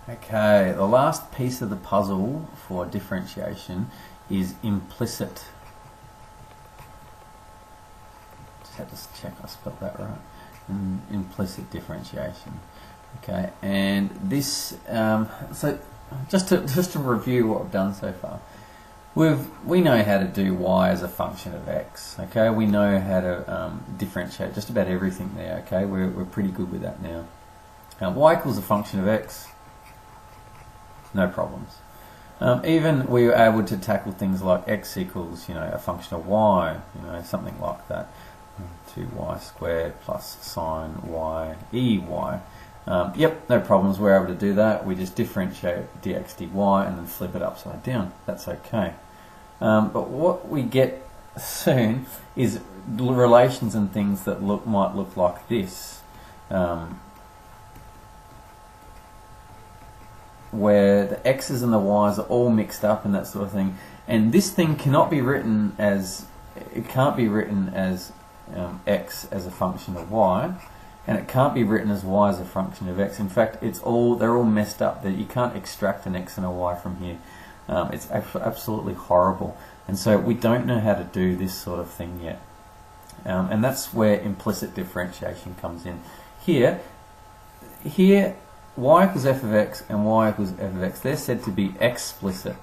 Okay, the last piece of the puzzle for differentiation is implicit. Just had to check I spelled that right. Implicit differentiation. Okay, and this so just to review what we've done so far. We know how to do y as a function of x. Okay, we know how to differentiate just about everything there. Okay, we're pretty good with that now. Y equals a function of x. No problems. Even we were able to tackle things like x equals, a function of y, something like that. 2y squared plus sine y ey. Yep, no problems. We're able to do that. We just differentiate dx dy and then flip it upside down. That's okay. But what we get soon is relations and things that might look like this. Where the x's and the y's are all mixed up and that sort of thing, and this thing cannot be written as x as a function of y, and it can't be written as y as a function of x. In fact, they're all messed up. That you can't extract an x and a y from here. It's absolutely horrible, and so we don't know how to do this sort of thing yet, and that's where implicit differentiation comes in. Here. Y equals f of x and y equals f of x, they're said to be explicit.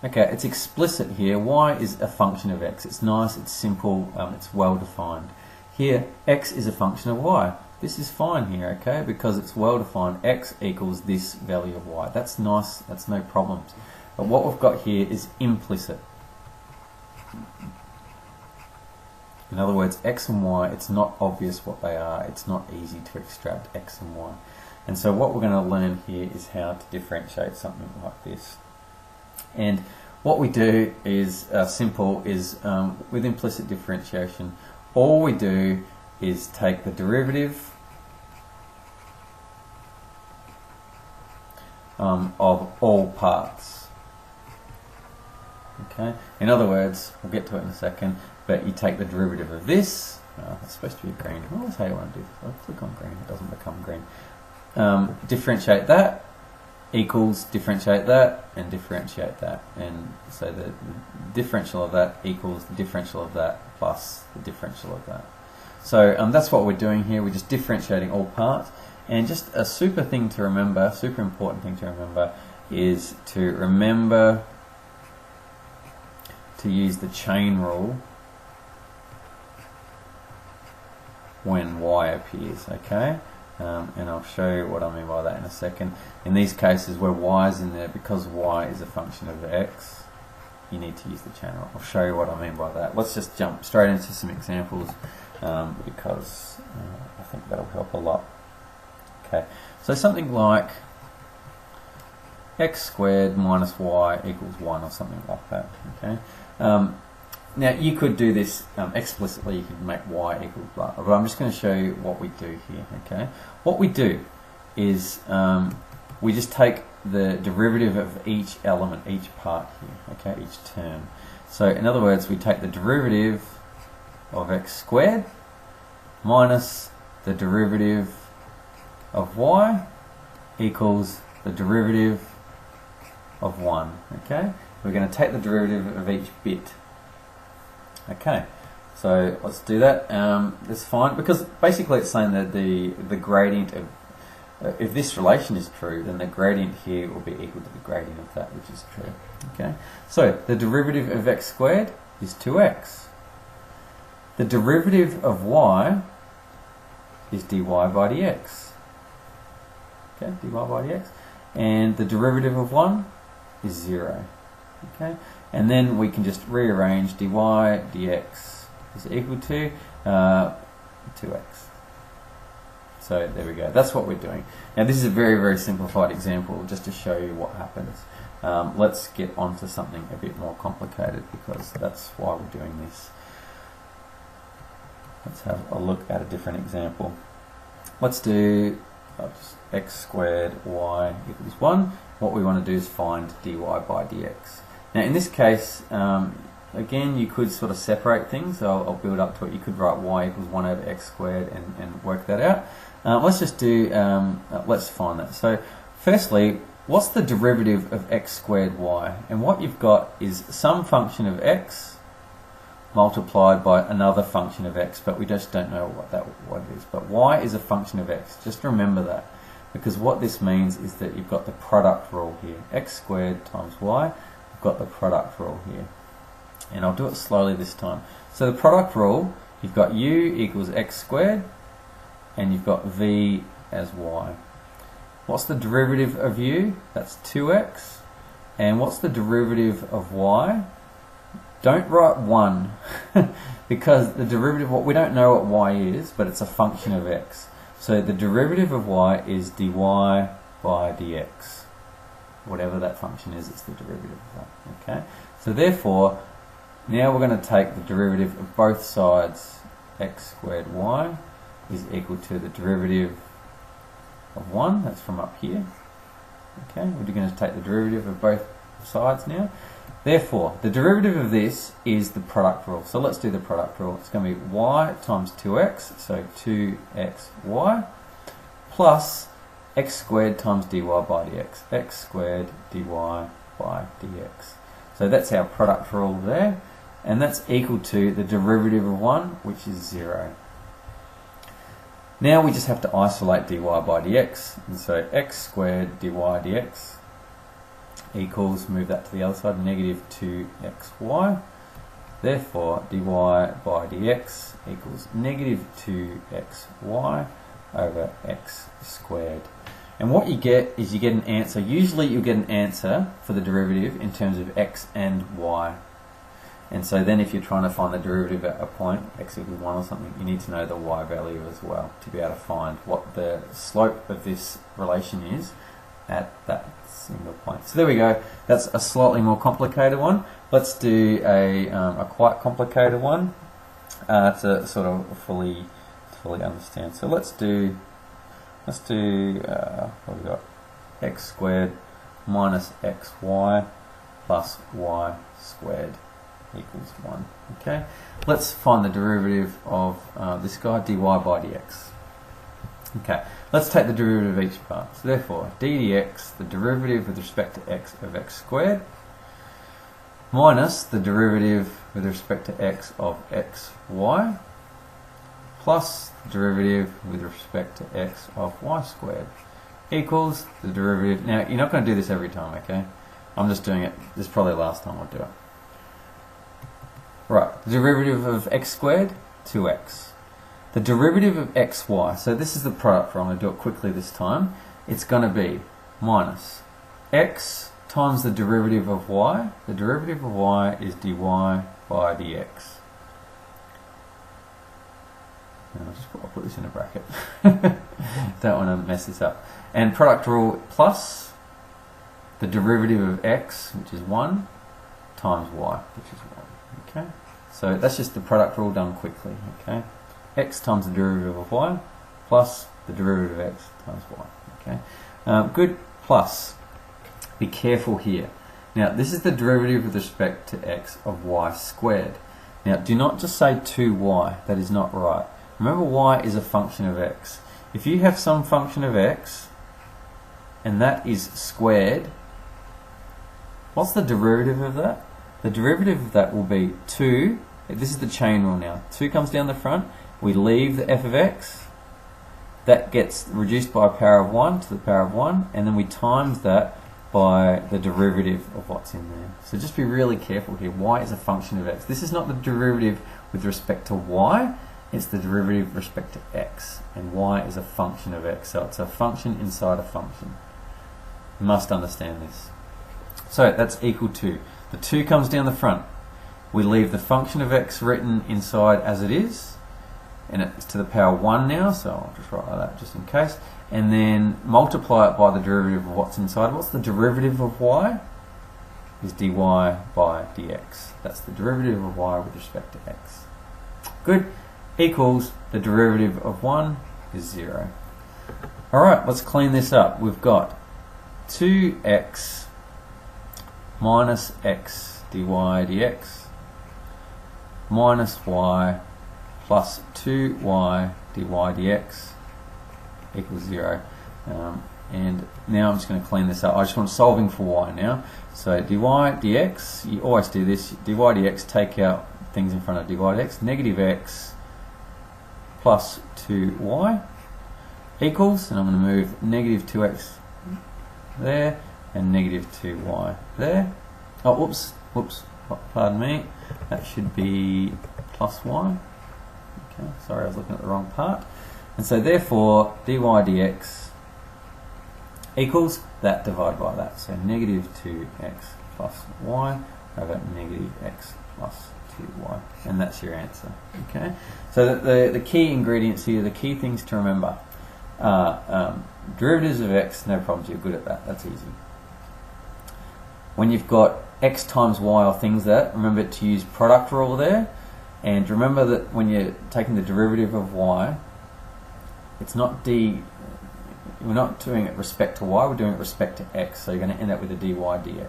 Okay, it's explicit here. Y is a function of x. It's nice, it's simple, it's well defined. Here, x is a function of y. This is fine here, okay, because it's well defined. X equals this value of y. That's nice, that's no problems. But what we've got here is implicit. In other words, x and y, it's not obvious what they are. It's not easy to extract x and y. And so what we're going to learn here is how to differentiate something like this. And what we do is simple, with implicit differentiation, all we do is take the derivative of all parts. Okay. In other words, we'll get to it in a second, but you take the derivative of this. It's supposed to be green. I always how you want to do this. I'll click on green. It doesn't become green. Differentiate that equals differentiate that and differentiate that, and so the differential of that equals the differential of that plus the differential of that. So that's what we're doing here. We're just differentiating all parts, and just a super important thing to remember is to remember to use the chain rule when y appears. Okay. And I'll show you what I mean by that in a second. In these cases where y is in there, because y is a function of x, you need to use the chain rule. I'll show you what I mean by that. Let's just jump straight into some examples because I think that'll help a lot. Okay, so something like x squared minus y equals 1 or something like that. Okay. Now you could do this explicitly. You could make y equal blah, but I'm just going to show you what we do here. Okay, what we do is we just take the derivative of each element, each part here. Okay, each term. So in other words, we take the derivative of x squared minus the derivative of y equals the derivative of 1. Okay, we're going to take the derivative of each bit. Okay, so let's do that. That's fine, because basically it's saying that the gradient of, if this relation is true, then the gradient here will be equal to the gradient of that which is true. Okay, so the derivative of x squared is 2x. The derivative of y is dy by dx. Okay, dy by dx. And the derivative of 1 is 0. Okay, and then we can just rearrange dy dx is equal to 2x. So there we go. That's what we're doing. Now this is a very, very simplified example just to show you what happens. Let's get on to something a bit more complicated, because that's why we're doing this. Let's have a look at a different example. Let's do just x squared y equals 1. What we want to do is find dy by dx. Now in this case, again, you could sort of separate things. So I'll build up to it. You could write y equals 1 over x squared and work that out. Let's just do, let's find that. So firstly, what's the derivative of x squared y? And what you've got is some function of x multiplied by another function of x, but we just don't know what it is. But y is a function of x. Just remember that, because what this means is that you've got the product rule here. X squared times y, you've got the product rule here. And I'll do it slowly this time. So the product rule, you've got u equals x squared, and you've got v as y. What's the derivative of u? That's 2x. And what's the derivative of y? Don't write 1, because the derivative, we don't know what y is, but it's a function of x. So the derivative of y is dy by dx. Whatever that function is, it's the derivative of that. Okay. So therefore, now we're going to take the derivative of both sides. X squared y is equal to the derivative of 1. That's from up here. Okay. We're going to take the derivative of both sides now. Therefore, the derivative of this is the product rule. So let's do the product rule. It's going to be y times 2x, so 2xy, plus x squared times dy by dx. X squared dy by dx. So that's our product rule there. And that's equal to the derivative of 1, which is 0. Now we just have to isolate dy by dx. And so x squared dy dx equals, move that to the other side, negative 2xy. Therefore, dy by dx equals negative 2xy over x squared. And what you get is you get an answer. Usually you get an answer for the derivative in terms of x and y. And so then if you're trying to find the derivative at a point, x equals 1 or something, you need to know the y value as well to be able to find what the slope of this relation is at that single point. So there we go. That's a slightly more complicated one. Let's do a quite complicated one to sort of fully understand. So let's do what have we got? X squared minus xy plus y squared equals 1. Okay. Let's find the derivative of this guy, dy by dx. Okay, let's take the derivative of each part. So therefore, d dx, the derivative with respect to x of x squared, minus the derivative with respect to x of xy, plus the derivative with respect to x of y squared, equals the derivative. Now, you're not going to do this every time, okay? I'm just doing it. This is probably the last time I'll do it. Right, the derivative of x squared, 2x. The derivative of xy, so this is the product rule. I'm going to do it quickly this time. It's going to be minus x times the derivative of y. The derivative of y is dy by dx. I'll put this in a bracket. Don't want to mess this up. And product rule plus the derivative of x, which is 1, times y, which is 1. Okay? So that's just the product rule done quickly. Okay? X times the derivative of y plus the derivative of x times y. Okay, good. Plus, be careful here. Now, this is the derivative with respect to x of y squared. Now, do not just say 2y. That is not right. Remember, y is a function of x. If you have some function of x and that is squared, what's the derivative of that? The derivative of that will be 2. This is the chain rule now. 2 comes down the front. We leave the f of x, that gets reduced by a power of 1 to the power of 1, and then we times that by the derivative of what's in there. So just be really careful here. Y is a function of x. This is not the derivative with respect to y, it's the derivative with respect to x, and y is a function of x. So it's a function inside a function. You must understand this. So that's equal to, the 2 comes down the front. We leave the function of x written inside as it is, and it's to the power 1 now, so I'll just write like that just in case, and then multiply it by the derivative of what's inside. What's the derivative of y? Is dy by dx. That's the derivative of y with respect to x. Good. Equals the derivative of 1 is 0. Alright, let's clean this up. We've got 2x minus x dy dx minus y plus 2y dy dx equals 0. And now I'm just going to clean this up. I just want solving for y now. So dy dx, you always do this, dy dx, take out things in front of dy dx, negative x plus 2y equals, and I'm going to move negative 2x there and negative 2y there. Oh, whoops, pardon me. That should be plus y. Okay, sorry, I was looking at the wrong part. And so therefore, dy dx equals that divided by that. So negative 2x plus y over negative x plus 2y. And that's your answer. Okay. So the key ingredients here, the key things to remember are derivatives of x, no problems, you're good at that. That's easy. When you've got x times y or things that, remember to use product rule there. And remember that when you're taking the derivative of y, it's not we're not doing it respect to y, we're doing it respect to x, so you're going to end up with a dy dx.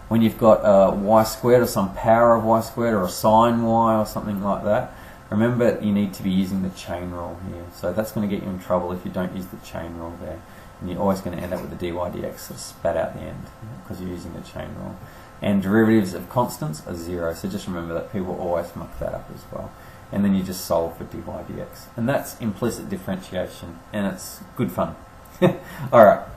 When you've got y squared or some power of y squared or a sine y or something like that, remember you need to be using the chain rule here. So that's going to get you in trouble if you don't use the chain rule there. And you're always going to end up with a dy dx sort of spat out the end because you're using the chain rule. And derivatives of constants are 0, so just remember that people always muck that up as well. And then you just solve for dy dx. And that's implicit differentiation, and it's good fun. Alright.